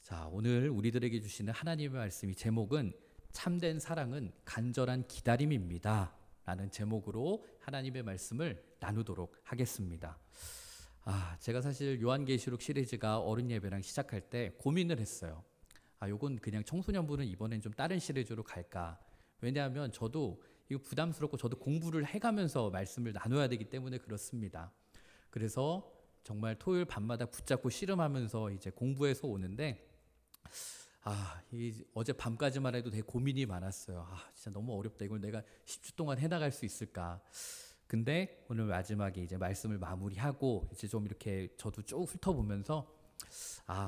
자, 오늘 우리들에게 주시는 하나님의 말씀이 제목은 참된 사랑은 간절한 기다림입니다 라는 제목으로 하나님의 말씀을 나누도록 하겠습니다. 제가 사실 요한계시록 시리즈가 어른 예배랑 시작할 때 고민을 했어요. 요건 그냥 청소년부는 이번엔 좀 다른 시리즈로 갈까. 왜냐하면 저도 이거 부담스럽고 저도 공부를 해가면서 말씀을 나눠야 되기 때문에 그렇습니다. 그래서 정말 토요일 밤마다 붙잡고 씨름하면서 이제 공부해서 오는데 어제 밤까지만 해도 되게 고민이 많았어요. 진짜 너무 어렵다. 이걸 내가 10주 동안 해나갈 수 있을까. 근데 오늘 마지막에 이제 말씀을 마무리하고 이제 좀 이렇게 저도 쭉 훑어보면서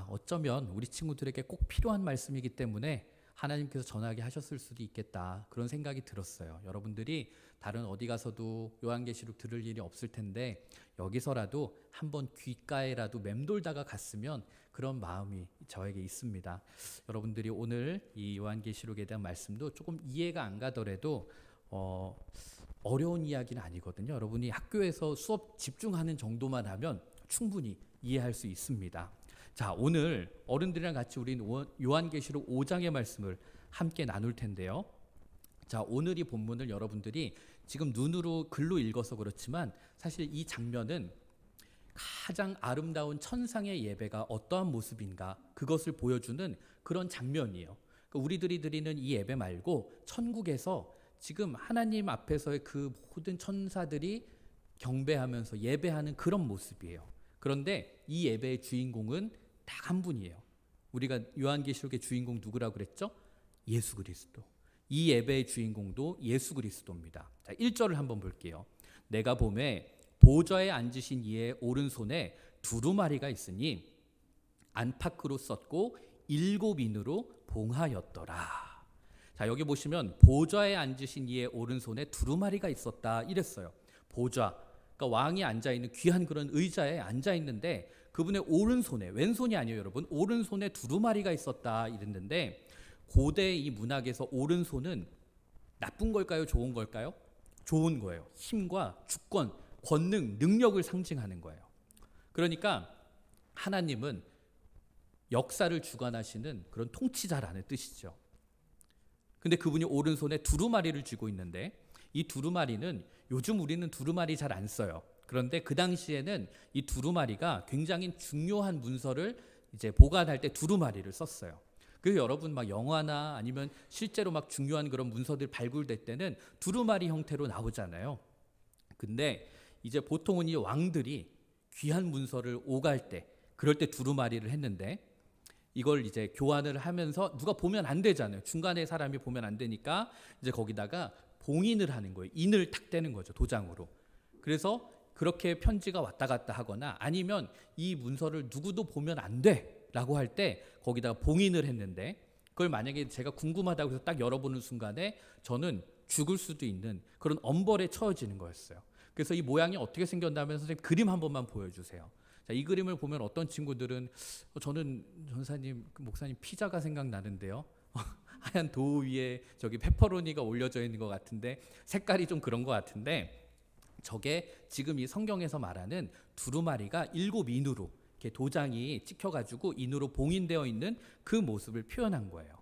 어쩌면 우리 친구들에게 꼭 필요한 말씀이기 때문에 하나님께서 전하게 하셨을 수도 있겠다, 그런 생각이 들었어요. 여러분들이 다른 어디 가서도 요한계시록 들을 일이 없을 텐데 여기서라도 한번 귓가에라도 맴돌다가 갔으면 그런 마음이 저에게 있습니다. 여러분들이 오늘 이 요한계시록에 대한 말씀도 조금 이해가 안 가더라도 어려운 이야기는 아니거든요. 여러분이 학교에서 수업 집중하는 정도만 하면 충분히 이해할 수 있습니다. 자, 오늘 어른들이랑 같이 우리는 요한계시록 5장의 말씀을 함께 나눌 텐데요. 자, 오늘 이 본문을 여러분들이 지금 눈으로 글로 읽어서 그렇지만 사실 이 장면은 가장 아름다운 천상의 예배가 어떠한 모습인가, 그것을 보여주는 그런 장면이에요. 그러니까 우리들이 드리는 이 예배 말고 천국에서 지금 하나님 앞에서의 그 모든 천사들이 경배하면서 예배하는 그런 모습이에요. 그런데 이 예배의 주인공은 딱 한 분이에요. 우리가 요한계시록의 주인공 누구라고 그랬죠? 예수 그리스도. 이 예배의 주인공도 예수 그리스도입니다. 자, 1절을 한번 볼게요. 내가 보매 보좌에 앉으신 이의 오른손에 두루마리가 있으니 안팎으로 썼고 7인으로 봉하였더라. 자, 여기 보시면 보좌에 앉으신 이의 오른손에 두루마리가 있었다 이랬어요. 보좌, 그러니까 왕이 앉아있는 귀한 그런 의자에 앉아있는데 그분의 오른손에, 왼손이 아니에요 여러분, 오른손에 두루마리가 있었다 이랬는데, 고대 이 문학에서 오른손은 나쁜 걸까요? 좋은 걸까요? 좋은 거예요. 힘과 주권, 권능, 능력을 상징하는 거예요. 그러니까 하나님은 역사를 주관하시는 그런 통치자라는 뜻이죠. 근데 그분이 오른손에 두루마리를 쥐고 있는데, 이 두루마리는 요즘 우리는 두루마리 잘 안 써요. 그런데 그 당시에는 이 두루마리가 굉장히 중요한 문서를 이제 보관할 때 두루마리를 썼어요. 그래서 여러분 막 영화나 아니면 실제로 막 중요한 그런 문서들 발굴될 때는 두루마리 형태로 나오잖아요. 근데 이제 보통은 이 왕들이 귀한 문서를 오갈 때, 그럴 때 두루마리를 했는데, 이걸 이제 교환을 하면서 누가 보면 안 되잖아요. 중간에 사람이 보면 안 되니까 이제 거기다가 봉인을 하는 거예요. 인을 탁 떼는 거죠, 도장으로. 그래서 그렇게 편지가 왔다 갔다 하거나 아니면 이 문서를 누구도 보면 안 돼 라고 할 때 거기다가 봉인을 했는데, 그걸 만약에 제가 궁금하다고 해서 딱 열어보는 순간에 저는 죽을 수도 있는 그런 엄벌에 처해지는 거였어요. 그래서 이 모양이 어떻게 생겼다면 선생님 그림 한 번만 보여주세요. 자, 이 그림을 보면 어떤 친구들은 저는 전사님, 목사님 피자가 생각나는데요. 하얀 도우 위에 저기 페퍼로니가 올려져 있는 것 같은데 색깔이 좀 그런 것 같은데, 저게 지금 이 성경에서 말하는 두루마리가 7인으로 이렇게 도장이 찍혀가지고 인으로 봉인되어 있는 그 모습을 표현한 거예요.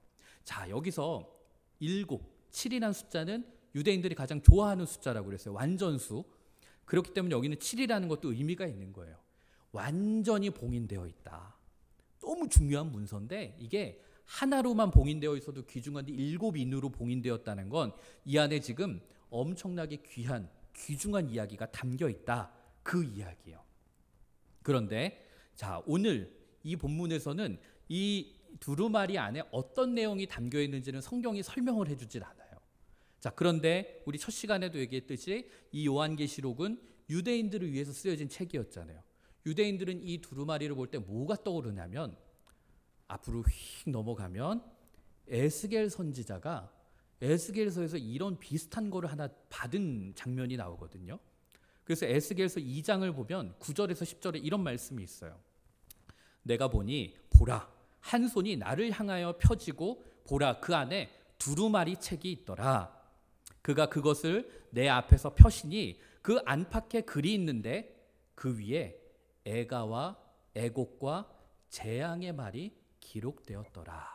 자, 여기서 7이라는 숫자는 유대인들이 가장 좋아하는 숫자라고 그랬어요. 완전수. 그렇기 때문에 여기는 7이라는 것도 의미가 있는 거예요. 완전히 봉인되어 있다. 너무 중요한 문서인데 이게 하나로만 봉인되어 있어도 귀중한데 7인으로 봉인되었다는 건 이 안에 지금 엄청나게 귀한 귀중한 이야기가 담겨 있다, 그 이야기예요. 그런데 자, 오늘 이 본문에서는 이 두루마리 안에 어떤 내용이 담겨 있는지는 성경이 설명을 해주질 않아요. 자, 그런데 우리 첫 시간에도 얘기했듯이 이 요한계시록은 유대인들을 위해서 쓰여진 책이었잖아요. 유대인들은 이 두루마리를 볼 때 뭐가 떠오르냐면, 앞으로 휙 넘어가면 에스겔 선지자가 에스겔서에서 이런 비슷한 거를 하나 받은 장면이 나오거든요. 그래서 에스겔서 2장을 보면 9절에서 10절에 이런 말씀이 있어요. 내가 보니 보라, 한 손이 나를 향하여 펴지고 보라, 그 안에 두루마리 책이 있더라. 그가 그것을 내 앞에서 펴시니 그 안팎에 글이 있는데 그 위에 애가와 애곡과 재앙의 말이 기록되었더라.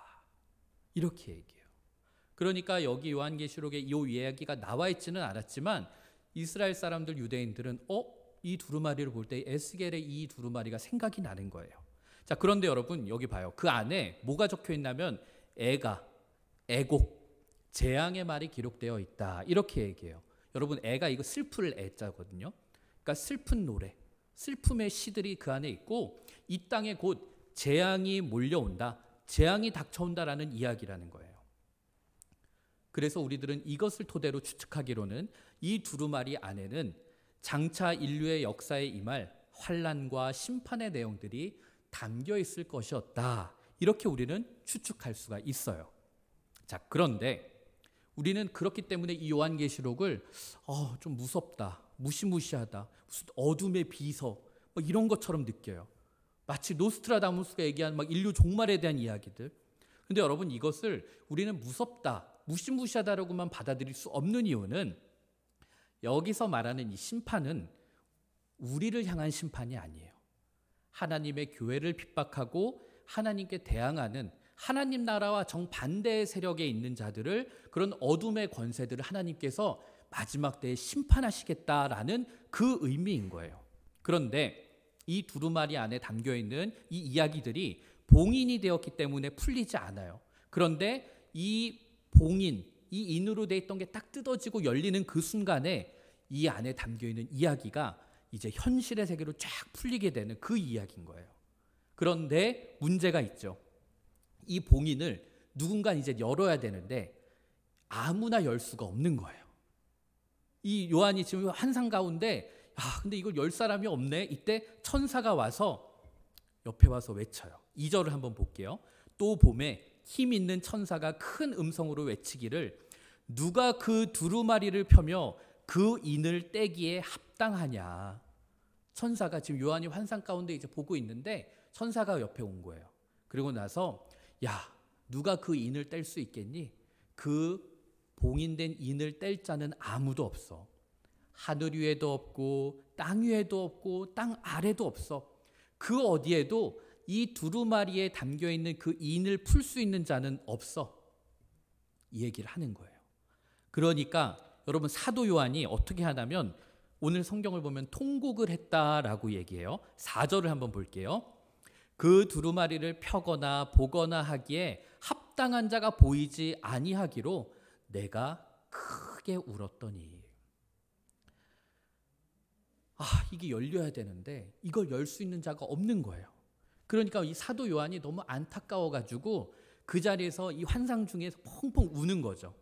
이렇게 얘기해요. 그러니까 여기 요한계시록에 이 이야기가 나와 있지는 않았지만 이스라엘 사람들, 유대인들은 이 두루마리를 볼 때 에스겔의 이 두루마리가 생각이 나는 거예요. 자, 그런데 여러분 여기 봐요. 그 안에 뭐가 적혀 있냐면 애곡, 재앙의 말이 기록되어 있다. 이렇게 얘기해요. 여러분 애가 이거 슬플 애자거든요. 그러니까 슬픈 노래, 슬픔의 시들이 그 안에 있고 이 땅에 곧 재앙이 몰려온다, 재앙이 닥쳐온다라는 이야기라는 거예요. 그래서 우리들은 이것을 토대로 추측하기로는 이 두루마리 안에는 장차 인류의 역사에 임할 환난과 심판의 내용들이 담겨 있을 것이었다. 이렇게 우리는 추측할 수가 있어요. 자, 그런데 우리는 그렇기 때문에 이 요한계시록을 좀 무섭다, 무시무시하다, 무슨 어둠의 비서 이런 것처럼 느껴요. 마치 노스트라다무스가 얘기한 인류 종말에 대한 이야기들. 근데 여러분 이것을 우리는 무섭다, 무시무시하다라고만 받아들일 수 없는 이유는 여기서 말하는 이 심판은 우리를 향한 심판이 아니에요. 하나님의 교회를 핍박하고 하나님께 대항하는 하나님 나라와 정반대의 세력에 있는 자들을, 그런 어둠의 권세들을 하나님께서 마지막 때에 심판하시겠다라는 그 의미인 거예요. 그런데 이 두루마리 안에 담겨있는 이 이야기들이 봉인이 되었기 때문에 풀리지 않아요. 그런데 이 봉인, 이 인으로 돼 있던 게 딱 뜯어지고 열리는 그 순간에 이 안에 담겨있는 이야기가 이제 현실의 세계로 쫙 풀리게 되는 그 이야기인 거예요. 그런데 문제가 있죠. 이 봉인을 누군가 이제 열어야 되는데 아무나 열 수가 없는 거예요. 이 요한이 지금 환상 가운데 근데 이걸 열 사람이 없네. 이때 천사가 와서 옆에 와서 외쳐요. 2절을 한번 볼게요. 또 봄에 힘 있는 천사가 큰 음성으로 외치기를 누가 그 두루마리를 펴며 그 인을 떼기에 합당하냐. 천사가 지금 요한이 환상 가운데 이제 보고 있는데 천사가 옆에 온 거예요. 그리고 나서 누가 그 인을 뗄 수 있겠니? 그 봉인된 인을 뗄 자는 아무도 없어. 하늘 위에도 없고 땅 위에도 없고 땅 아래도 없어. 그 어디에도 이 두루마리에 담겨있는 그 인을 풀 수 있는 자는 없어. 이 얘기를 하는 거예요. 그러니까 여러분 사도 요한이 어떻게 하냐면 오늘 성경을 보면 통곡을 했다라고 얘기해요. 4절을 한번 볼게요. 그 두루마리를 펴거나 보거나 하기에 합당한 자가 보이지 아니하기로 내가 크게 울었더니. 이게 열려야 되는데 이걸 열 수 있는 자가 없는 거예요. 그러니까 이 사도 요한이 너무 안타까워가지고 그 자리에서 이 환상 중에서 펑펑 우는 거죠.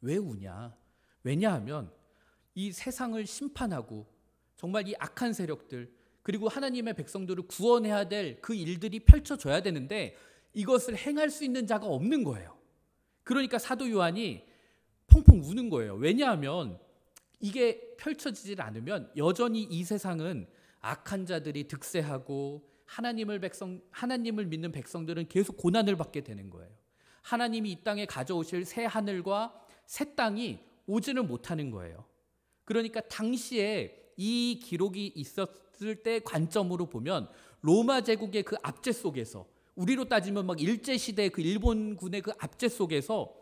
왜 우냐? 왜냐하면 이 세상을 심판하고 정말 이 악한 세력들, 그리고 하나님의 백성들을 구원해야 될 그 일들이 펼쳐져야 되는데 이것을 행할 수 있는 자가 없는 거예요. 그러니까 사도 요한이 펑펑 우는 거예요. 왜냐하면 이게 펼쳐지질 않으면 여전히 이 세상은 악한 자들이 득세하고 하나님을 믿는 백성들은 계속 고난을 받게 되는 거예요. 하나님이 이 땅에 가져오실 새 하늘과 새 땅이 오지는 못하는 거예요. 그러니까 당시에 이 기록이 있었을 때 관점으로 보면 로마 제국의 그 압제 속에서, 우리로 따지면 일제시대 그 일본군의 그 압제 속에서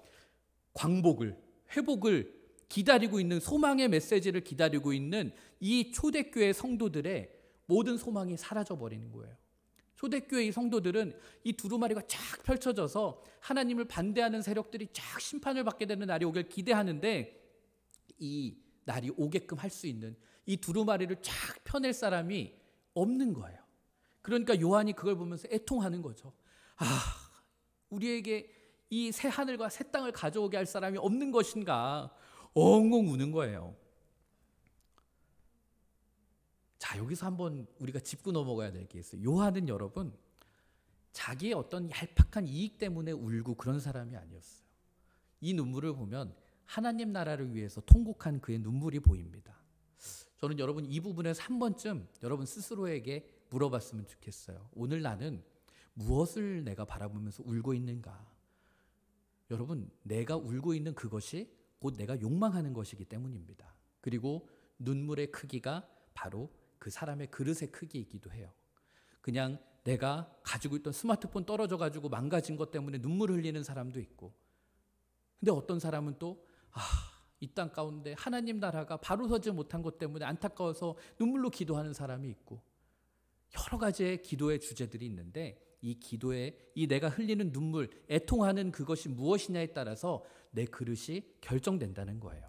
광복을, 회복을 기다리고 있는, 소망의 메시지를 기다리고 있는 이 초대교회 성도들의 모든 소망이 사라져버리는 거예요. 초대교회의 성도들은 이 두루마리가 쫙 펼쳐져서 하나님을 반대하는 세력들이 쫙 심판을 받게 되는 날이 오길 기대하는데 이 날이 오게끔 할 수 있는 이 두루마리를 쫙 펴낼 사람이 없는 거예요. 그러니까 요한이 그걸 보면서 애통하는 거죠. 우리에게 이 새 하늘과 새 땅을 가져오게 할 사람이 없는 것인가, 엉엉 우는 거예요. 자, 여기서 한번 우리가 짚고 넘어가야 될 게 있어요. 요한은 여러분 자기의 어떤 얄팍한 이익 때문에 울고 그런 사람이 아니었어요. 이 눈물을 보면 하나님 나라를 위해서 통곡한 그의 눈물이 보입니다. 저는 여러분 이 부분에서 한 번쯤 여러분 스스로에게 물어봤으면 좋겠어요. 오늘 나는 무엇을 내가 바라보면서 울고 있는가? 여러분, 내가 울고 있는 그것이 곧 내가 욕망하는 것이기 때문입니다. 그리고 눈물의 크기가 바로 그 사람의 그릇의 크기이기도 해요. 그냥 내가 가지고 있던 스마트폰 떨어져 가지고 망가진 것 때문에 눈물 흘리는 사람도 있고, 근데 어떤 사람은 또 이 땅 가운데 하나님 나라가 바로 서지 못한 것 때문에 안타까워서 눈물로 기도하는 사람이 있고, 여러 가지의 기도의 주제들이 있는데 이 기도에 이 내가 흘리는 눈물, 애통하는 그것이 무엇이냐에 따라서 내 그릇이 결정된다는 거예요.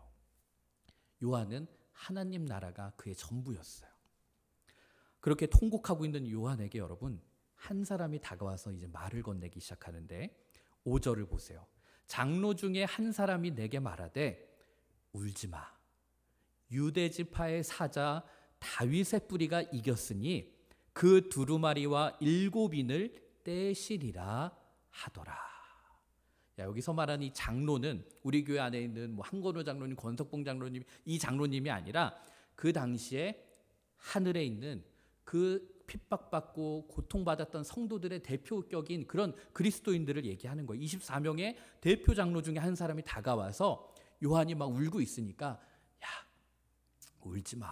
요한은 하나님 나라가 그의 전부였어요. 그렇게 통곡하고 있는 요한에게 여러분, 한 사람이 다가와서 이제 말을 건네기 시작하는데 5절을 보세요. 장로 중에 한 사람이 내게 말하되 울지 마. 유대 지파의 사자 다윗의 뿌리가 이겼으니 그 두루마리와 7인을 떼시리라 하더라. 여기서 말하는 이 장로는 우리 교회 안에 있는 한건호 장로님, 권석봉 장로님, 이 장로님이 아니라 그 당시에 하늘에 있는 그 핍박받고 고통받았던 성도들의 대표격인 그런 그리스도인들을 얘기하는 거예요. 24명의 대표 장로 중에 한 사람이 다가와서 요한이 막 울고 있으니까 야, 울지 마.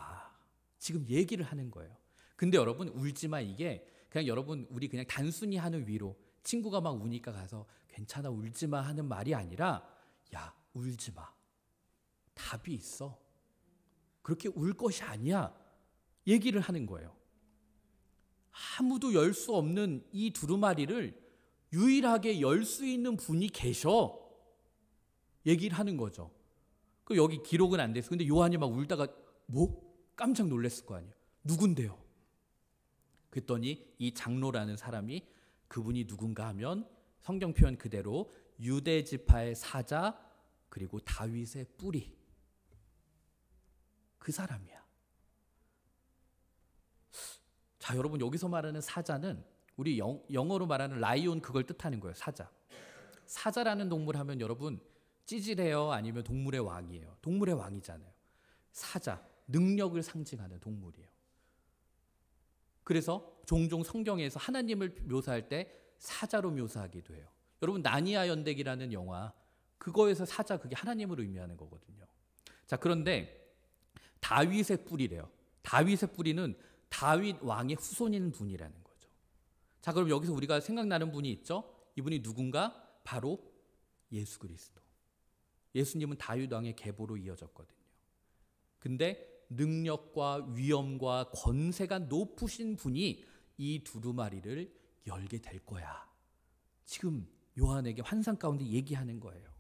지금 얘기를 하는 거예요. 근데 여러분, 울지 마 이게 그냥 여러분 우리 그냥 단순히 하는 위로, 친구가 막 우니까 가서 괜찮아 울지 마 하는 말이 아니라 야, 울지 마. 답이 있어. 그렇게 울 것이 아니야. 얘기를 하는 거예요. 아무도 열 수 없는 이 두루마리를 유일하게 열 수 있는 분이 계셔. 얘기를 하는 거죠. 그 여기 기록은 안 됐어. 근데 요한이 막 울다가 깜짝 놀랐을 거 아니에요. 누군데요? 그랬더니 이 장로라는 사람이 그분이 누군가 하면 성경 표현 그대로 유대 지파의 사자 그리고 다윗의 뿌리, 그 사람이야. 자, 여러분, 여기서 말하는 사자는 우리 영어로 말하는 라이온, 그걸 뜻하는 거예요. 사자. 사자라는 동물 하면 여러분 찌질해요? 아니면 동물의 왕이에요? 동물의 왕이잖아요. 사자, 능력을 상징하는 동물이에요. 그래서 종종 성경에서 하나님을 묘사할 때 사자로 묘사하기도 해요. 여러분, 나니아 연대기라는 영화, 그거에서 사자, 그게 하나님을 의미하는 거거든요. 자, 그런데 다윗의 뿌리래요. 다윗의 뿌리는 다윗 왕의 후손인 분이라는 거죠. 자, 그럼 여기서 우리가 생각나는 분이 있죠? 이분이 누군가? 바로 예수 그리스도. 예수님은 다윗 왕의 계보로 이어졌거든요. 근데 능력과 위엄과 권세가 높으신 분이 이 두루마리를 열게 될 거야. 지금 요한에게 환상 가운데 얘기하는 거예요.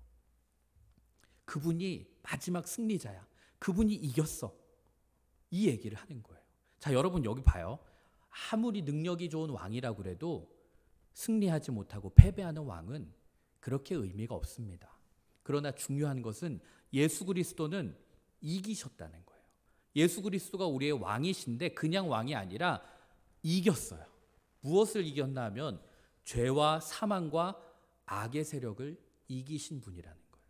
그분이 마지막 승리자야. 그분이 이겼어. 이 얘기를 하는 거예요. 자, 여러분 여기 봐요. 아무리 능력이 좋은 왕이라고 그래도 승리하지 못하고 패배하는 왕은 그렇게 의미가 없습니다. 그러나 중요한 것은 예수 그리스도는 이기셨다는 거예요. 예수 그리스도가 우리의 왕이신데 그냥 왕이 아니라 이겼어요. 무엇을 이겼나 하면 죄와 사망과 악의 세력을 이기신 분이라는 거예요.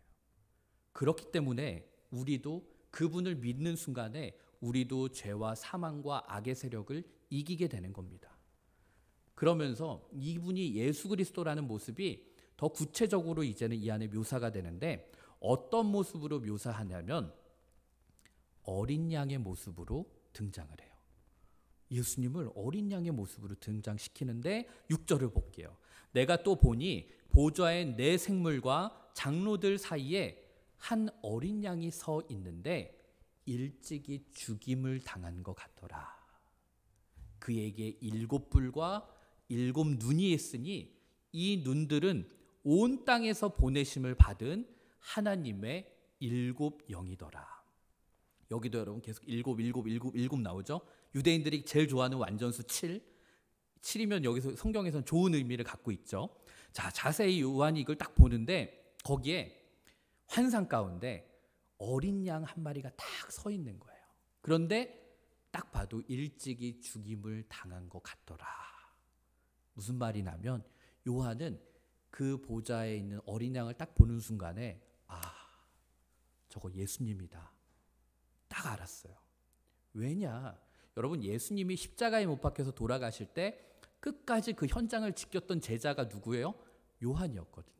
그렇기 때문에 우리도 그분을 믿는 순간에 우리도 죄와 사망과 악의 세력을 이기게 되는 겁니다. 그러면서 이분이 예수 그리스도라는 모습이 더 구체적으로 이제는 이 안에 묘사가 되는데, 어떤 모습으로 묘사하냐면 어린 양의 모습으로 등장을 해요. 예수님을 어린 양의 모습으로 등장시키는데 6절을 볼게요. 내가 또 보니 보좌의 네 생물과 장로들 사이에 한 어린 양이 서 있는데 일찍이 죽임을 당한 것 같더라. 그에게 7뿔과 7눈이 있으니 이 눈들은 온 땅에서 보내심을 받은 하나님의 7영이더라. 여기도 여러분 계속 7 나오죠? 유대인들이 제일 좋아하는 완전수 7이면 여기서 성경에서는 좋은 의미를 갖고 있죠. 자, 자세히 요한이 이걸 딱 보는데 거기에 환상 가운데 어린 양 한 마리가 딱 서 있는 거예요. 그런데 딱 봐도 일찍이 죽임을 당한 것 같더라. 무슨 말이냐면 요한은 그 보좌에 있는 어린 양을 딱 보는 순간에 저거 예수님이다. 딱 알았어요. 왜냐? 여러분, 예수님이 십자가에 못 박혀서 돌아가실 때 끝까지 그 현장을 지켰던 제자가 누구예요? 요한이었거든요.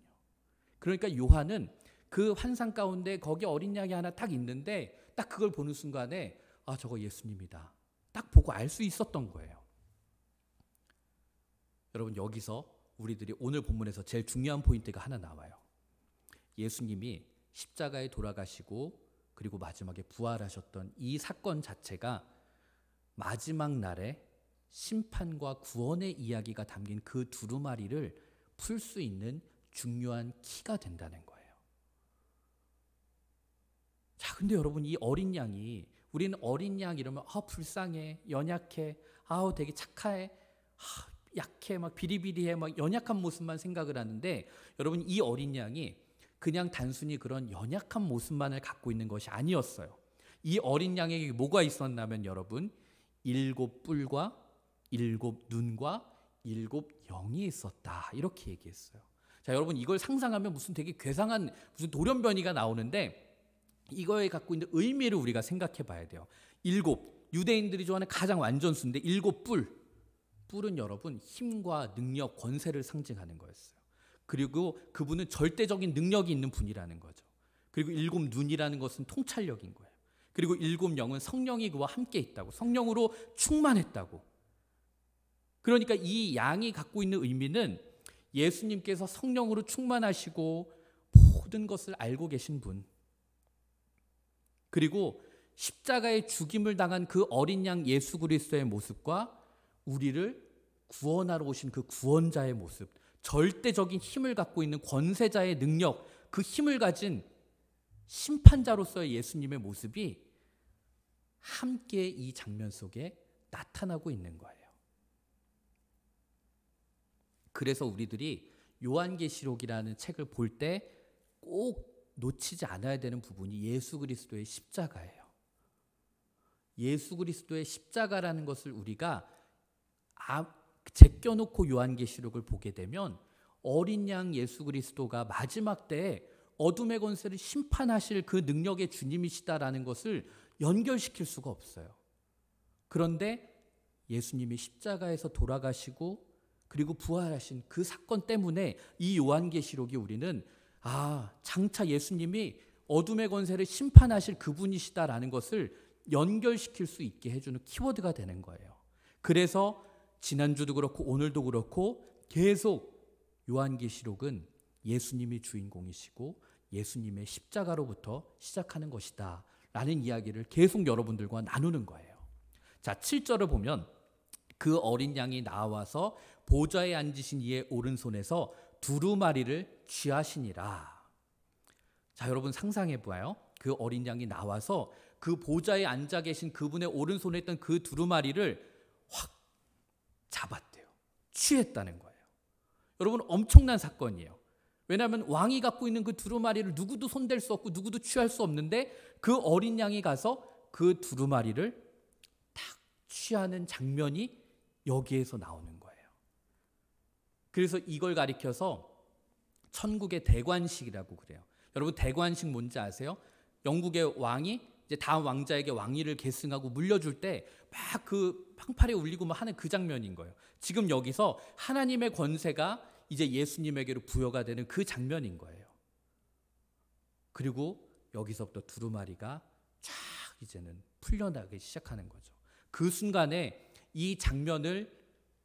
그러니까 요한은 그 환상 가운데 거기 어린 양이 하나 딱 있는데 딱 그걸 보는 순간에 저거 예수님이다. 딱 보고 알 수 있었던 거예요. 여러분 여기서 우리들이 오늘 본문에서 제일 중요한 포인트가 하나 나와요. 예수님이 십자가에 돌아가시고 그리고 마지막에 부활하셨던 이 사건 자체가 마지막 날에 심판과 구원의 이야기가 담긴 그 두루마리를 풀 수 있는 중요한 키가 된다는 거예요. 자, 근데 여러분 이 어린 양이, 우리는 어린 양 이러면 불쌍해, 연약해, 되게 착해, 약해, 막 비리비리해, 막 연약한 모습만 생각을 하는데, 여러분 이 어린 양이 그냥 단순히 그런 연약한 모습만을 갖고 있는 것이 아니었어요. 이 어린 양에게 뭐가 있었냐면 여러분 7뿔과 7눈과 7영이 있었다, 이렇게 얘기했어요. 자, 여러분 이걸 상상하면 무슨 되게 괴상한 무슨 돌연변이가 나오는데, 이거에 갖고 있는 의미를 우리가 생각해 봐야 돼요. 7, 유대인들이 좋아하는 가장 완전수인데 7뿔은 여러분 힘과 능력, 권세를 상징하는 거였어요. 그리고 그분은 절대적인 능력이 있는 분이라는 거죠. 그리고 7눈이라는 것은 통찰력인 거예요. 그리고 7영은 성령이 그와 함께 있다고, 성령으로 충만했다고. 그러니까 이 양이 갖고 있는 의미는 예수님께서 성령으로 충만하시고 모든 것을 알고 계신 분, 그리고 십자가의 죽임을 당한 그 어린 양 예수 그리스도의 모습과 우리를 구원하러 오신 그 구원자의 모습, 절대적인 힘을 갖고 있는 권세자의 능력, 그 힘을 가진 심판자로서의 예수님의 모습이 함께 이 장면 속에 나타나고 있는 거예요. 그래서 우리들이 요한계시록이라는 책을 볼 때 꼭 놓치지 않아야 되는 부분이 예수 그리스도의 십자가예요. 예수 그리스도의 십자가라는 것을 우리가 제껴놓고 요한계시록을 보게 되면 어린 양 예수 그리스도가 마지막 때에 어둠의 권세를 심판하실 그 능력의 주님이시다라는 것을 연결시킬 수가 없어요. 그런데 예수님이 십자가에서 돌아가시고 그리고 부활하신 그 사건 때문에 이 요한계시록이 우리는 장차 예수님이 어둠의 권세를 심판하실 그분이시다라는 것을 연결시킬 수 있게 해주는 키워드가 되는 거예요. 그래서 지난주도 그렇고 오늘도 그렇고 계속 요한계시록은 예수님이 주인공이시고 예수님의 십자가로부터 시작하는 것이다 라는 이야기를 계속 여러분들과 나누는 거예요. 자, 7절을 보면 그 어린 양이 나와서 보좌에 앉으신 이의 오른손에서 두루마리를 취하시니라. 자, 여러분 상상해 봐요. 그 어린 양이 나와서 그 보좌에 앉아 계신 그분의 오른손에 있던 그 두루마리를 확 잡았대요. 취했다는 거예요. 여러분 엄청난 사건이에요. 왜냐하면 왕이 갖고 있는 그 두루마리를 누구도 손댈 수 없고 누구도 취할 수 없는데 그 어린 양이 가서 그 두루마리를 탁 취하는 장면이 여기에서 나오는 거예요. 그래서 이걸 가리켜서 천국의 대관식이라고 그래요. 여러분 대관식 뭔지 아세요? 영국의 왕이 이제 다음 왕자에게 왕위를 계승하고 물려줄 때 막 그 팡파레 울리고 막 하는 그 장면인 거예요. 지금 여기서 하나님의 권세가 이제 예수님에게로 부여가 되는 그 장면인 거예요. 그리고 여기서부터 두루마리가 쫙 이제는 풀려나기 시작하는 거죠. 그 순간에 이 장면을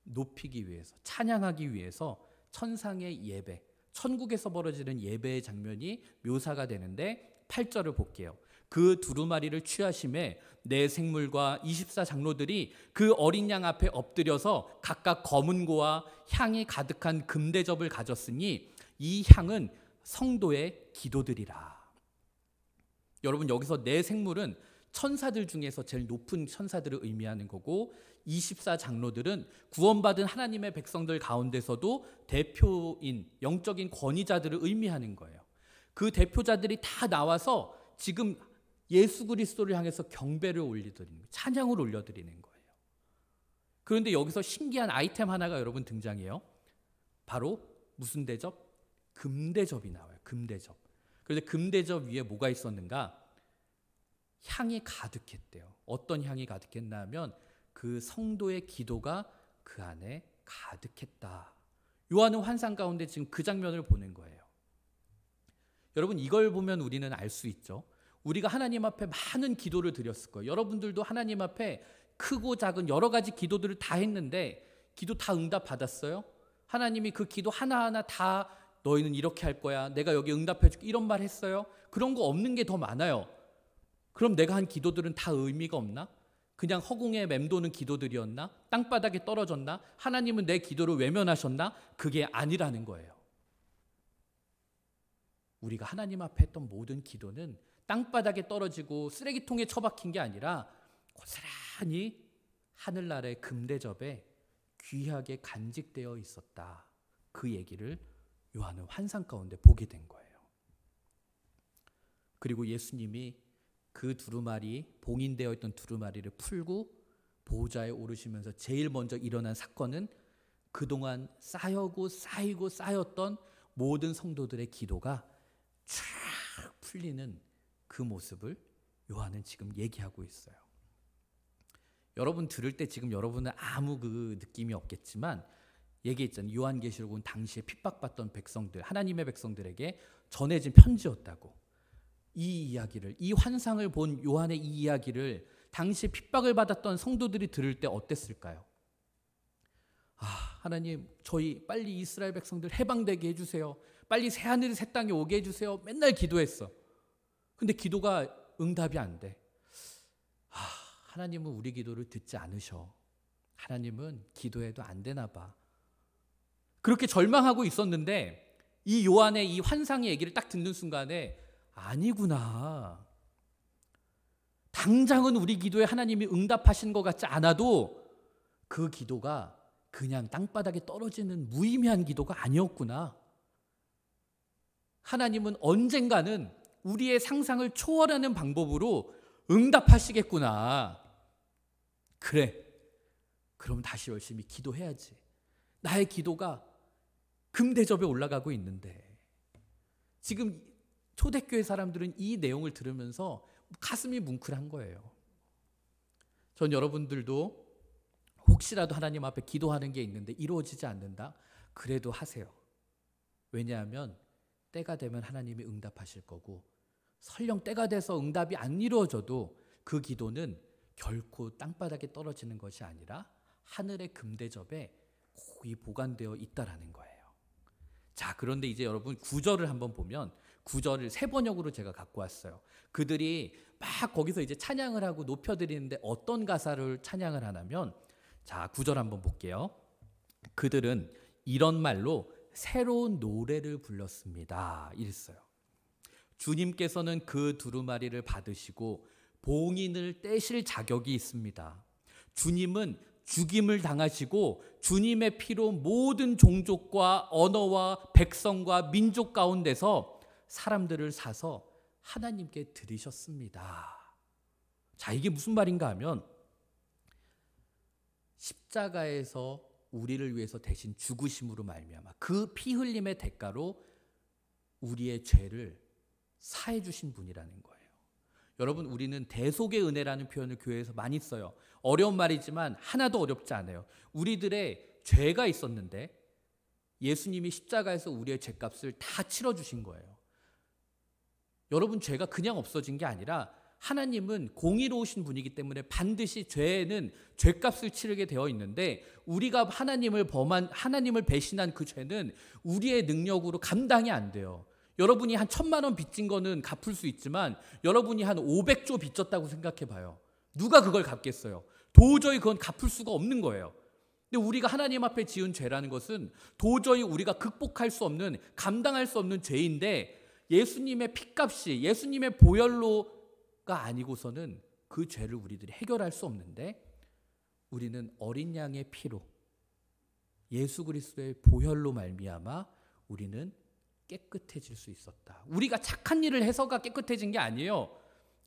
높이기 위해서, 찬양하기 위해서 천상의 예배, 천국에서 벌어지는 예배의 장면이 묘사가 되는데 8절을 볼게요. 그 두루마리를 취하심에 네 생물과 24장로들이 그 어린 양 앞에 엎드려서 각각 검은 고와 향이 가득한 금대접을 가졌으니 이 향은 성도의 기도들이라. 여러분 여기서 네 생물은 천사들 중에서 제일 높은 천사들을 의미하는 거고 24장로들은 구원받은 하나님의 백성들 가운데서도 대표인 영적인 권위자들을 의미하는 거예요. 그 대표자들이 다 나와서 지금 예수 그리스도를 향해서 경배를 올려드리는 거예요. 찬양을 올려드리는 거예요. 그런데 여기서 신기한 아이템 하나가 여러분 등장해요. 바로 무슨 대접? 금대접이 나와요. 금대접. 그런데 금대접 위에 뭐가 있었는가? 향이 가득했대요. 어떤 향이 가득했나 하면 그 성도의 기도가 그 안에 가득했다. 요한은 환상 가운데 지금 그 장면을 보는 거예요. 여러분 이걸 보면 우리는 알 수 있죠. 우리가 하나님 앞에 많은 기도를 드렸을 거예요. 여러분들도 하나님 앞에 크고 작은 여러 가지 기도들을 다 했는데 기도 다 응답 받았어요? 하나님이 그 기도 하나하나 다 너희는 이렇게 할 거야, 내가 여기 응답해 줄게, 이런 말 했어요? 그런 거 없는 게 더 많아요. 그럼 내가 한 기도들은 다 의미가 없나? 그냥 허공에 맴도는 기도들이었나? 땅바닥에 떨어졌나? 하나님은 내 기도를 외면하셨나? 그게 아니라는 거예요. 우리가 하나님 앞에 했던 모든 기도는 땅바닥에 떨어지고 쓰레기통에 처박힌 게 아니라 고스란히 하늘나라의 금대접에 귀하게 간직되어 있었다. 그 얘기를 요한은 환상 가운데 보게 된 거예요. 그리고 예수님이 그 두루마리, 봉인되어 있던 두루마리를 풀고 보좌에 오르시면서 제일 먼저 일어난 사건은 그동안 쌓이고 쌓였던 모든 성도들의 기도가 쫙 풀리는 그 모습을 요한은 지금 얘기하고 있어요. 여러분 들을 때 지금 여러분은 아무 그 느낌이 없겠지만 얘기했잖아요. 요한계시록은 당시에 핍박받던 백성들, 하나님의 백성들에게 전해진 편지였다고. 이 이야기를, 이 환상을 본 요한의 이 이야기를 당시에 핍박을 받았던 성도들이 들을 때 어땠을까요? 하나님, 저희 빨리 이스라엘 백성들 해방되게 해주세요. 빨리 새하늘이 새 땅에 오게 해주세요. 맨날 기도했어. 근데 기도가 응답이 안 돼. 하나님은 우리 기도를 듣지 않으셔. 하나님은 기도해도 안 되나 봐. 그렇게 절망하고 있었는데 이 요한의 이 환상의 얘기를 딱 듣는 순간에 아니구나. 당장은 우리 기도에 하나님이 응답하신 것 같지 않아도 그 기도가 그냥 땅바닥에 떨어지는 무의미한 기도가 아니었구나. 하나님은 언젠가는 우리의 상상을 초월하는 방법으로 응답하시겠구나. 그래, 그럼 다시 열심히 기도해야지. 나의 기도가 금대접에 올라가고 있는데. 지금 초대교회 사람들은 이 내용을 들으면서 가슴이 뭉클한 거예요. 전 여러분들도 혹시라도 하나님 앞에 기도하는 게 있는데 이루어지지 않는다? 그래도 하세요. 왜냐하면 때가 되면 하나님이 응답하실 거고, 설령 때가 돼서 응답이 안 이루어져도 그 기도는 결코 땅바닥에 떨어지는 것이 아니라 하늘의 금대접에 고이 보관되어 있다라는 거예요. 자, 그런데 이제 여러분 9절을 한번 보면, 9절을 세 번역으로 제가 갖고 왔어요. 그들이 막 거기서 이제 찬양을 하고 높여드리는데 어떤 가사를 찬양을 하냐면, 자, 9절 한번 볼게요. 그들은 이런 말로 새로운 노래를 불렀습니다. 이랬어요. 주님께서는 그 두루마리를 받으시고 봉인을 떼실 자격이 있습니다. 주님은 죽임을 당하시고 주님의 피로 모든 종족과 언어와 백성과 민족 가운데서 사람들을 사서 하나님께 드리셨습니다. 자, 이게 무슨 말인가 하면, 십자가에서 우리를 위해서 대신 죽으심으로 말미암아 그 피 흘림의 대가로 우리의 죄를 사해 주신 분이라는 거예요. 여러분, 우리는 대속의 은혜라는 표현을 교회에서 많이 써요. 어려운 말이지만 하나도 어렵지 않아요. 우리들의 죄가 있었는데 예수님이 십자가에서 우리의 죄값을 다 치러주신 거예요. 여러분, 죄가 그냥 없어진 게 아니라 하나님은 공의로우신 분이기 때문에 반드시 죄에는 죄값을 치르게 되어 있는데, 우리가 하나님을 배신한 그 죄는 우리의 능력으로 감당이 안 돼요. 여러분이 한 1,000만 원 빚진 거는 갚을 수 있지만 여러분이 한 500조 빚졌다고 생각해 봐요. 누가 그걸 갚겠어요? 도저히 그건 갚을 수가 없는 거예요. 근데 우리가 하나님 앞에 지은 죄라는 것은 도저히 우리가 극복할 수 없는, 감당할 수 없는 죄인데, 예수님의 피값이, 예수님의 보혈로가 아니고서는 그 죄를 우리들이 해결할 수 없는데, 우리는 어린 양의 피로, 예수 그리스도의 보혈로 말미암아 우리는 깨끗해질 수 있었다. 우리가 착한 일을 해서가 깨끗해진 게 아니에요.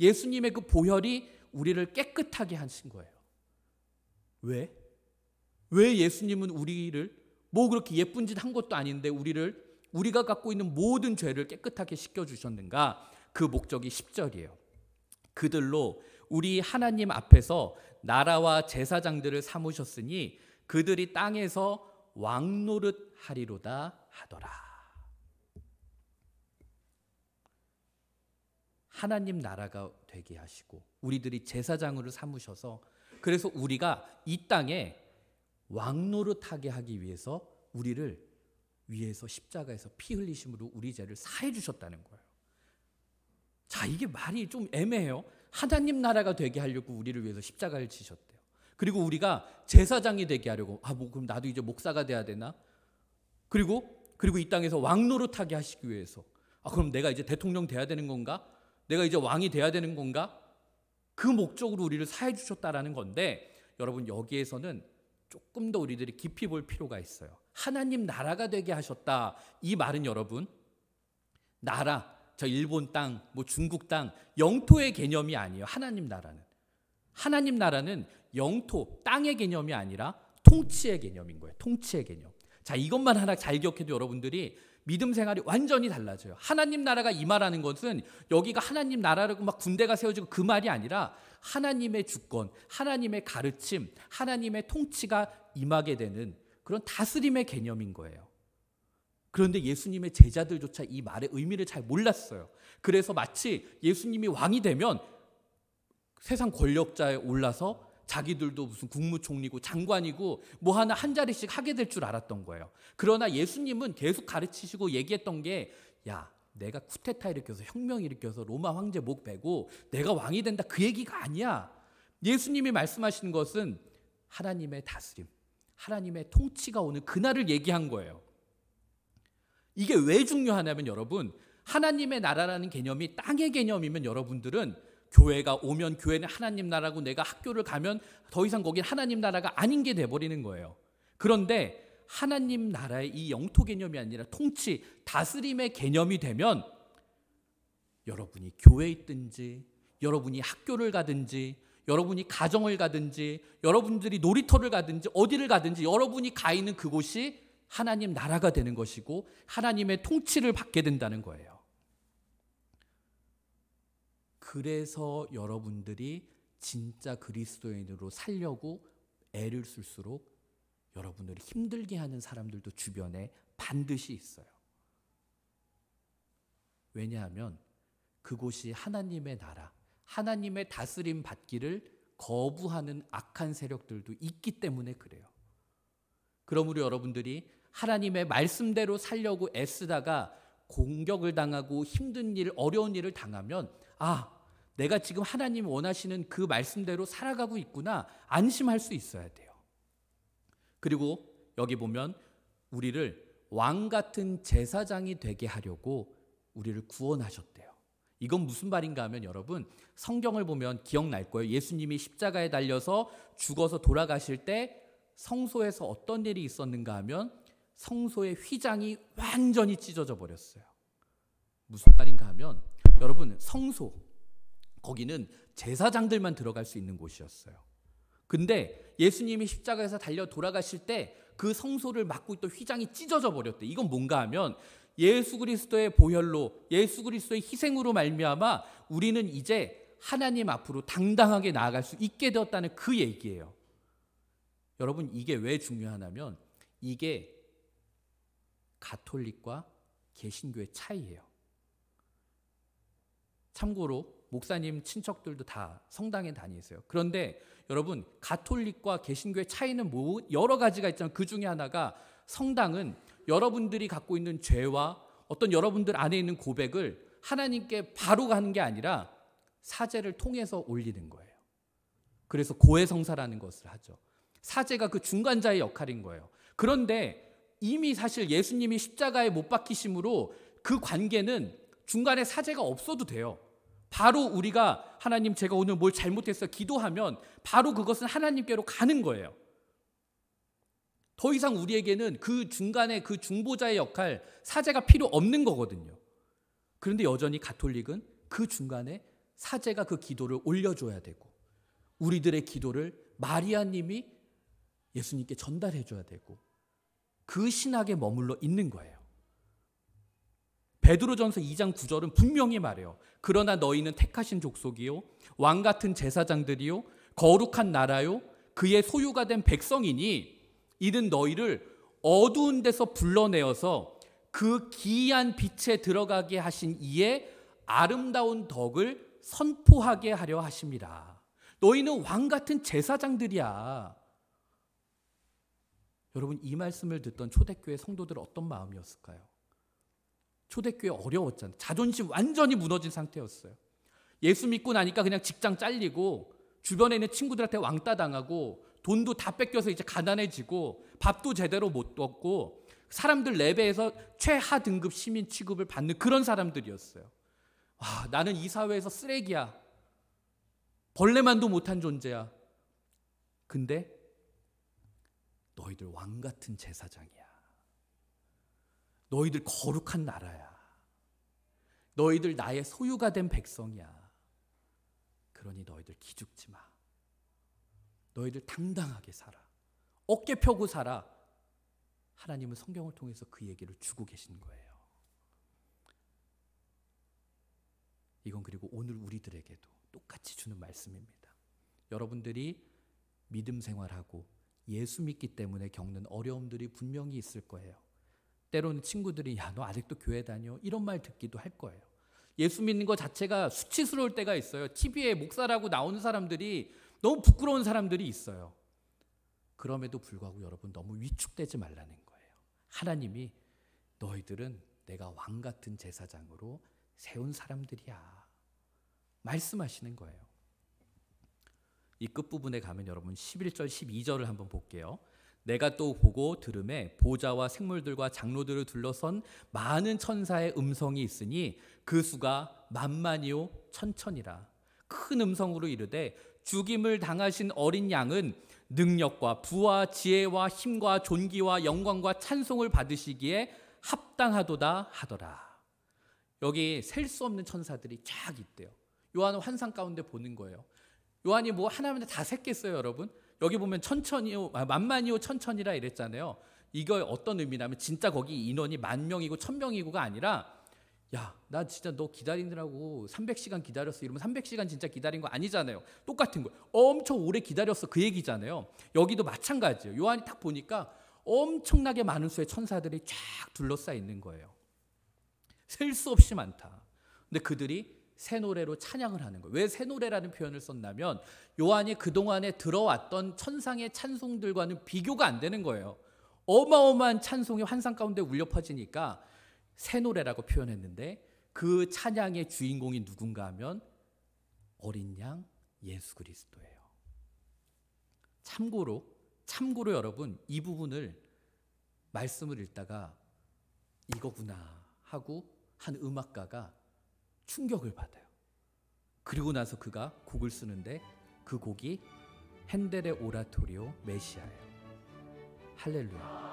예수님의 그 보혈이 우리를 깨끗하게 하신 거예요. 왜? 왜 예수님은 우리를 뭐 그렇게 예쁜 짓 한 것도 아닌데 우리가 갖고 있는 모든 죄를 깨끗하게 씻겨주셨는가? 그 목적이 10절이에요. 그들로 우리 하나님 앞에서 나라와 제사장들을 삼으셨으니 그들이 땅에서 왕노릇 하리로다 하더라. 하나님 나라가 되게 하시고 우리들이 제사장으로 삼으셔서, 그래서 우리가 이 땅에 왕노릇하게 하기 위해서 우리를 위해서 십자가에서 피 흘리심으로 우리 죄를 사해 주셨다는 거예요. 자, 이게 말이 좀 애매해요. 하나님 나라가 되게 하려고 우리를 위해서 십자가를 지셨대요. 그리고 우리가 제사장이 되게 하려고 그럼 나도 이제 목사가 돼야 되나? 그리고 이 땅에서 왕노릇하게 하시기 위해서 그럼 내가 이제 대통령 돼야 되는 건가? 내가 이제 왕이 돼야 되는 건가? 그 목적으로 우리를 사해 주셨다라는 건데, 여러분 여기에서는 조금 더 우리들이 깊이 볼 필요가 있어요. 하나님 나라가 되게 하셨다. 이 말은 여러분, 나라, 저 일본 땅, 중국 땅, 영토의 개념이 아니에요. 하나님 나라는 영토, 땅의 개념이 아니라 통치의 개념인 거예요. 통치의 개념. 자, 이것만 하나 잘 기억해도 여러분들이 믿음 생활이 완전히 달라져요. 하나님 나라가 임하라는 것은 여기가 하나님 나라라고 막 군대가 세워지고 그 말이 아니라 하나님의 주권, 하나님의 가르침, 하나님의 통치가 임하게 되는 그런 다스림의 개념인 거예요. 그런데 예수님의 제자들조차 이 말의 의미를 잘 몰랐어요. 그래서 마치 예수님이 왕이 되면 세상 권력자에 올라서 자기들도 무슨 국무총리고 장관이고 하나 한 자리씩 하게 될 줄 알았던 거예요. 그러나 예수님은 계속 가르치시고 얘기했던 게, 야, 내가 쿠데타 일으켜서 혁명 일으켜서 로마 황제 목 베고 내가 왕이 된다, 그 얘기가 아니야. 예수님이 말씀하시는 것은 하나님의 다스림, 하나님의 통치가 오는 그날을 얘기한 거예요. 이게 왜 중요하냐면 여러분, 하나님의 나라라는 개념이 땅의 개념이면 여러분들은 교회가 오면 교회는 하나님 나라고 내가 학교를 가면 더 이상 거긴 하나님 나라가 아닌 게 돼버리는 거예요. 그런데 하나님 나라의 이 영토 개념이 아니라 통치, 다스림의 개념이 되면 여러분이 교회에 있든지 여러분이 학교를 가든지 여러분이 가정을 가든지 여러분들이 놀이터를 가든지 어디를 가든지 여러분이 가 있는 그곳이 하나님 나라가 되는 것이고 하나님의 통치를 받게 된다는 거예요. 그래서 여러분들이 진짜 그리스도인으로 살려고 애를 쓸수록 여러분들이 힘들게 하는 사람들도 주변에 반드시 있어요. 왜냐하면 그곳이 하나님의 나라, 하나님의 다스림 받기를 거부하는 악한 세력들도 있기 때문에 그래요. 그러므로 여러분들이 하나님의 말씀대로 살려고 애쓰다가 공격을 당하고 힘든 일, 어려운 일을 당하면 내가 지금 하나님이 원하시는 그 말씀대로 살아가고 있구나, 안심할 수 있어야 돼요. 그리고 여기 보면 우리를 왕 같은 제사장이 되게 하려고 우리를 구원하셨대요. 이건 무슨 말인가 하면 여러분, 성경을 보면 기억날 거예요. 예수님이 십자가에 달려서 죽어서 돌아가실 때 성소에서 어떤 일이 있었는가 하면 성소의 휘장이 완전히 찢어져 버렸어요. 무슨 말인가 하면 여러분, 성소, 거기는 제사장들만 들어갈 수 있는 곳이었어요. 근데 예수님이 십자가에서 달려 돌아가실 때 그 성소를 막고 있던 휘장이 찢어져 버렸대. 이건 뭔가 하면 예수 그리스도의 보혈로, 예수 그리스도의 희생으로 말미암아 우리는 이제 하나님 앞으로 당당하게 나아갈 수 있게 되었다는 그 얘기예요. 여러분, 이게 왜 중요하냐면 이게 가톨릭과 개신교의 차이예요. 참고로 목사님 친척들도 다 성당에 다니세요. 그런데 여러분, 가톨릭과 개신교의 차이는 여러 가지가 있지만 그 중에 하나가, 성당은 여러분들이 갖고 있는 죄와 어떤 여러분들 안에 있는 고백을 하나님께 바로 가는 게 아니라 사제를 통해서 올리는 거예요. 그래서 고해성사라는 것을 하죠. 사제가 그 중간자의 역할인 거예요. 그런데 이미 사실 예수님이 십자가에 못 박히심으로 그 관계는 중간에 사제가 없어도 돼요. 바로 우리가 하나님, 제가 오늘 뭘 잘못했어 기도하면 바로 그것은 하나님께로 가는 거예요. 더 이상 우리에게는 그 중간에 그 중보자의 역할, 사제가 필요 없는 거거든요. 그런데 여전히 가톨릭은 그 중간에 사제가 그 기도를 올려줘야 되고 우리들의 기도를 마리아님이 예수님께 전달해 줘야 되고 그 신학에 머물러 있는 거예요. 베드로전서 2장 9절은 분명히 말해요. 그러나 너희는 택하신 족속이요, 왕 같은 제사장들이요, 거룩한 나라요, 그의 소유가 된 백성이니 이는 너희를 어두운 데서 불러내어서 그 기이한 빛에 들어가게 하신 이의 아름다운 덕을 선포하게 하려 하심이라. 너희는 왕 같은 제사장들이야. 여러분, 이 말씀을 듣던 초대교회 성도들 어떤 마음이었을까요? 초대교회 어려웠잖아요. 자존심 완전히 무너진 상태였어요. 예수 믿고 나니까 그냥 직장 잘리고 주변에 있는 친구들한테 왕따 당하고 돈도 다 뺏겨서 이제 가난해지고 밥도 제대로 못 먹고 사람들 레벨에서 최하 등급 시민 취급을 받는 그런 사람들이었어요. 와, 나는 이 사회에서 쓰레기야. 벌레만도 못한 존재야. 근데 너희들 왕 같은 제사장이야. 너희들 거룩한 나라야. 너희들 나의 소유가 된 백성이야. 그러니 너희들 기죽지 마. 너희들 당당하게 살아. 어깨 펴고 살아. 하나님은 성경을 통해서 그 얘기를 주고 계신 거예요. 이건 그리고 오늘 우리들에게도 똑같이 주는 말씀입니다. 여러분들이 믿음 생활하고 예수 믿기 때문에 겪는 어려움들이 분명히 있을 거예요. 때로는 친구들이 야, 너 아직도 교회 다녀? 이런 말 듣기도 할 거예요. 예수 믿는 것 자체가 수치스러울 때가 있어요. TV에 목사라고 나오는 사람들이 너무 부끄러운 사람들이 있어요. 그럼에도 불구하고 여러분 너무 위축되지 말라는 거예요. 하나님이 너희들은 내가 왕 같은 제사장으로 세운 사람들이야. 말씀하시는 거예요. 이 끝부분에 가면 여러분 11절 12절을 한번 볼게요. 내가 또 보고 들음에 보좌와 생물들과 장로들을 둘러선 많은 천사의 음성이 있으니 그 수가 만만이요 천천이라. 큰 음성으로 이르되 죽임을 당하신 어린 양은 능력과 부와 지혜와 힘과 존귀와 영광과 찬송을 받으시기에 합당하도다 하더라. 여기 셀 수 없는 천사들이 쫙 있대요. 요한은 환상 가운데 보는 거예요. 요한이 뭐 하나만 다 셌겠어요, 여러분? 여기 보면 천천이요, 만만이요 천천이라 이랬잖아요. 이거 어떤 의미냐면 진짜 거기 인원이 10,000명이고 1,000명이고가 아니라 야, 나 진짜 너 기다리느라고 300시간 기다렸어. 이러면 300시간 진짜 기다린 거 아니잖아요. 똑같은 거예요. 엄청 오래 기다렸어. 그 얘기잖아요. 여기도 마찬가지예요. 요한이 딱 보니까 엄청나게 많은 수의 천사들이 쫙 둘러싸여 있는 거예요. 셀 수 없이 많다. 근데 그들이 새 노래로 찬양을 하는 거예요. 왜 새 노래라는 표현을 썼냐면 요한이 그동안에 들어왔던 천상의 찬송들과는 비교가 안 되는 거예요. 어마어마한 찬송이 환상 가운데 울려 퍼지니까 새 노래라고 표현했는데 그 찬양의 주인공이 누군가 하면 어린 양 예수 그리스도예요. 참고로 여러분 이 부분을 말씀을 읽다가 이거구나 하고 한 음악가가 충격을 받아요. 그리고 나서 그가 곡을 쓰는데 그 곡이 핸델의 오라토리오 메시아예요. 할렐루야.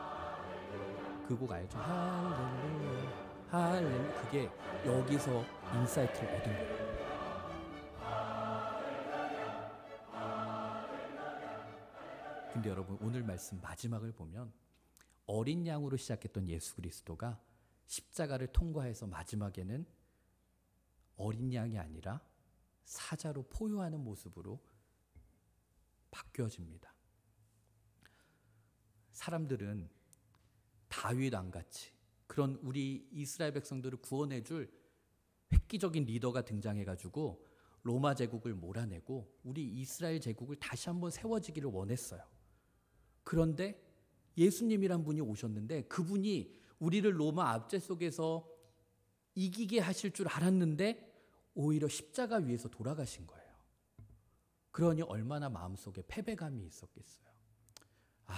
그 곡 알죠? 할렐루야, 할렐루야. 그게 여기서 인사이트를 얻은 거예요. 근데 여러분 오늘 말씀 마지막을 보면 어린 양으로 시작했던 예수 그리스도가 십자가를 통과해서 마지막에는 어린 양이 아니라 사자로 포효하는 모습으로 바뀌어집니다. 사람들은 다윗 왕같이 그런 우리 이스라엘 백성들을 구원해줄 획기적인 리더가 등장해가지고 로마 제국을 몰아내고 우리 이스라엘 제국을 다시 한번 세워지기를 원했어요. 그런데 예수님이란 분이 오셨는데 그분이 우리를 로마 압제 속에서 이기게 하실 줄 알았는데 오히려 십자가 위에서 돌아가신 거예요. 그러니 얼마나 마음속에 패배감이 있었겠어요. 아,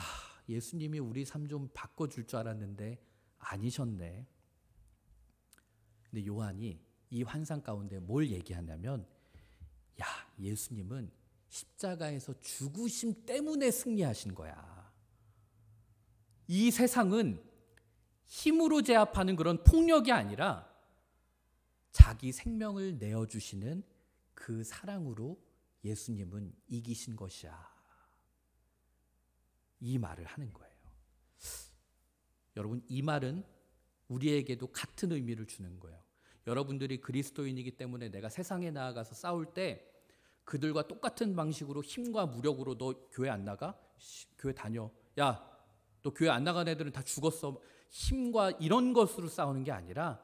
예수님이 우리 삶 좀 바꿔줄 줄 알았는데 아니셨네. 근데 요한이 이 환상 가운데 뭘 얘기하냐면 야, 예수님은 십자가에서 죽으심 때문에 승리하신 거야. 이 세상은 힘으로 제압하는 그런 폭력이 아니라 자기 생명을 내어주시는 그 사랑으로 예수님은 이기신 것이야. 이 말을 하는 거예요. 여러분 이 말은 우리에게도 같은 의미를 주는 거예요. 여러분들이 그리스도인이기 때문에 내가 세상에 나아가서 싸울 때 그들과 똑같은 방식으로 힘과 무력으로 너 교회 안 나가? 교회 다녀. 야, 너 교회 안 나간 애들은 다 죽었어. 힘과 이런 것으로 싸우는 게 아니라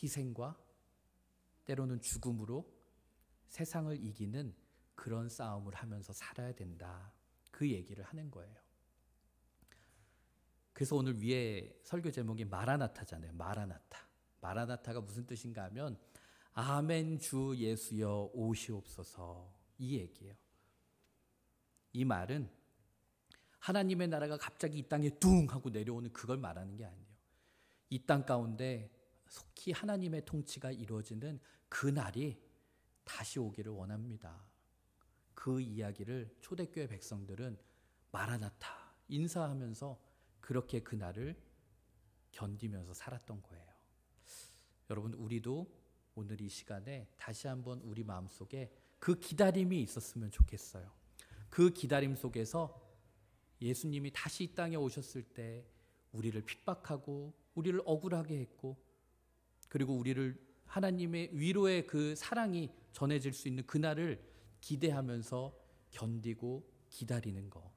희생과 때로는 죽음으로 세상을 이기는 그런 싸움을 하면서 살아야 된다. 그 얘기를 하는 거예요. 그래서 오늘 위에 설교 제목이 마라나타잖아요. 마라나타. 마라나타가 무슨 뜻인가 하면 아멘 주 예수여 오시옵소서, 이 얘기예요. 이 말은 하나님의 나라가 갑자기 이 땅에 둥 하고 내려오는 그걸 말하는 게 아니에요. 이 땅 가운데 속히 하나님의 통치가 이루어지는 그 날이 다시 오기를 원합니다. 그 이야기를 초대교회 백성들은 마라나타 인사하면서 그렇게 그 날을 견디면서 살았던 거예요. 여러분, 우리도 오늘 이 시간에 다시 한번 우리 마음속에 그 기다림이 있었으면 좋겠어요. 그 기다림 속에서 예수님이 다시 이 땅에 오셨을 때 우리를 핍박하고 우리를 억울하게 했고, 그리고 우리를 하나님의 위로의 그 사랑이 전해질 수 있는 그날을 기대하면서 견디고 기다리는 거.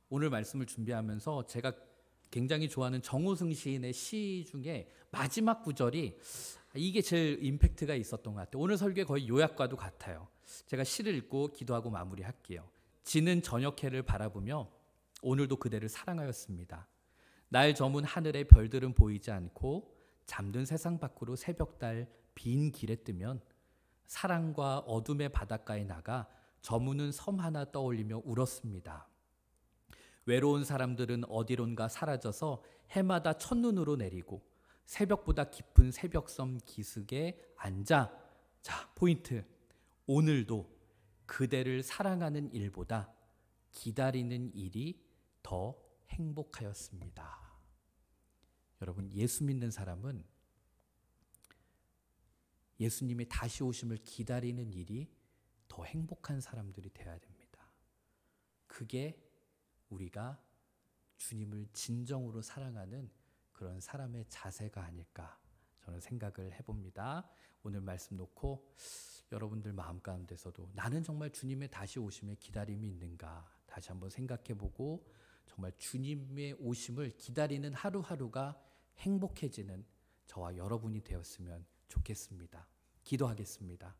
오늘 말씀을 준비하면서 제가 굉장히 좋아하는 정호승 시인의 시 중에 마지막 구절이 이게 제일 임팩트가 있었던 것 같아요. 오늘 설교의 거의 요약과도 같아요. 제가 시를 읽고 기도하고 마무리할게요. 지는 저녁해를 바라보며 오늘도 그대를 사랑하였습니다. 날 저문 하늘의 별들은 보이지 않고 잠든 세상 밖으로 새벽달 빈 길에 뜨면 사랑과 어둠의 바닷가에 나가 저무는 섬 하나 떠올리며 울었습니다. 외로운 사람들은 어디론가 사라져서 해마다 첫눈으로 내리고 새벽보다 깊은 새벽섬 기슭에 앉아, 자, 포인트, 오늘도 그대를 사랑하는 일보다 기다리는 일이 더 행복하였습니다. 여러분, 예수 믿는 사람은 예수님이 다시 오심을 기다리는 일이 더 행복한 사람들이 되어야 됩니다. 그게 우리가 주님을 진정으로 사랑하는 그런 사람의 자세가 아닐까, 저는 생각을 해봅니다. 오늘 말씀 놓고 여러분들 마음 가운데서도 나는 정말 주님의 다시 오심에 기다림이 있는가 다시 한번 생각해보고 정말 주님의 오심을 기다리는 하루하루가 행복해지는 저와 여러분이 되었으면 좋겠습니다. 기도하겠습니다.